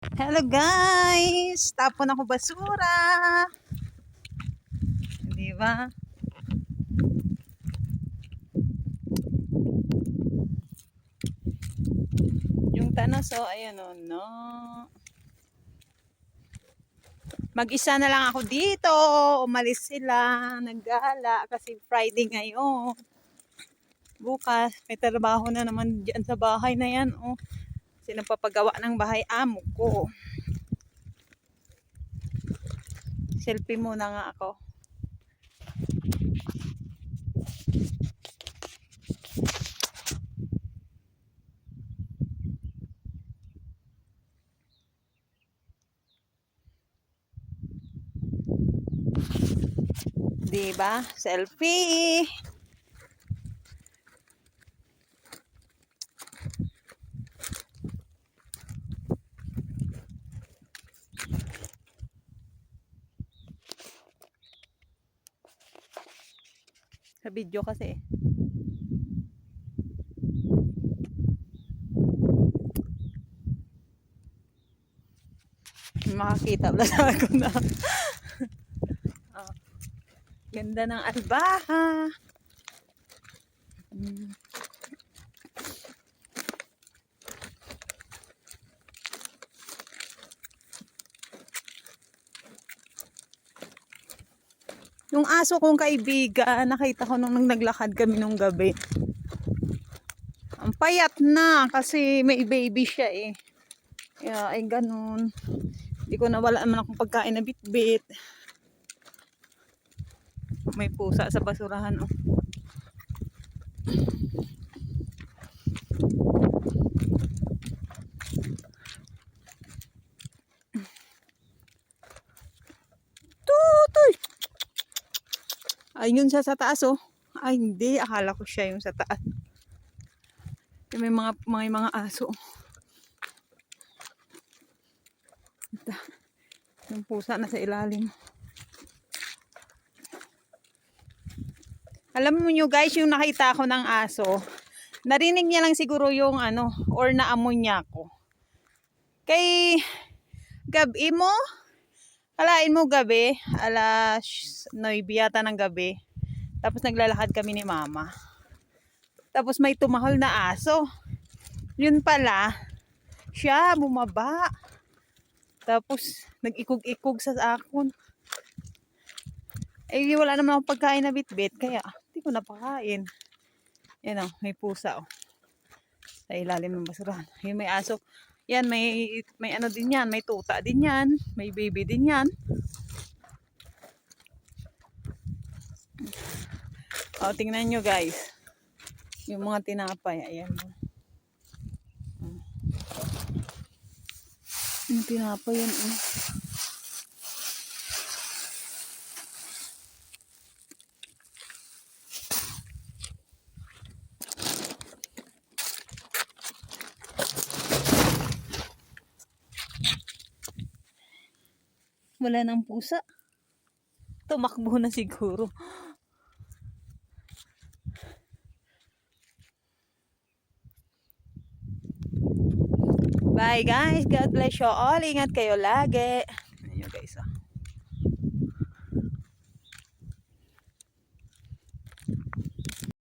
Hello guys! Tapon ako basura. Di ba? Yung tanos, oh, ayan oh, no. Mag-isa na lang ako dito. Umalis sila. Naggala kasi Friday ngayon. Bukas, may trabaho na naman dyan sa bahay na yan, oh. Kasi nagpapagawa ng bahay amo ko. Selfie muna nga ako. Diba? Selfie! Sa video kasi. Makakita pala sa ako na. Oh, ganda ng albaha. Yung aso kong kaibigan, nakita ko nung naglakad kami nung gabi. Ang payat na kasi may baby siya eh. Kaya ay ganun. Hindi ko nawala naman akong pagkain na bitbit. May pusa sa basurahan oh. Tutoy! Ayun siya sa taas oh. Ay hindi, akala ko siya yung sa taas. May mga aso. Ito. Yung pusa na sa ilalim. Alam mo nyo guys, yung nakita ko ng aso, narinig niya lang siguro yung ano, or naamoy niya ako. Kay gabi mo, kalain mo gabi, alas 9 yata ng gabi. Tapos naglalakad kami ni mama. Tapos may tumahol na aso. Yun pala, siya bumaba. Tapos nag-ikog-ikog sa akon. Eh wala naman akong pagkain na bitbit, kaya hindi ko napakain. Yan oh, may pusa oh. Sa ilalim ng basurahan. Yung may aso. Yan, may ano din yan, may tuta din yan, may baby din yan. Oh, tingnan nyo guys. Yung mga tinapay, ayan. Yung tinapay yan oh. Wala nang pusa. Tumakbo na siguro. Bye guys. God bless you all. Ingat kayo lagi.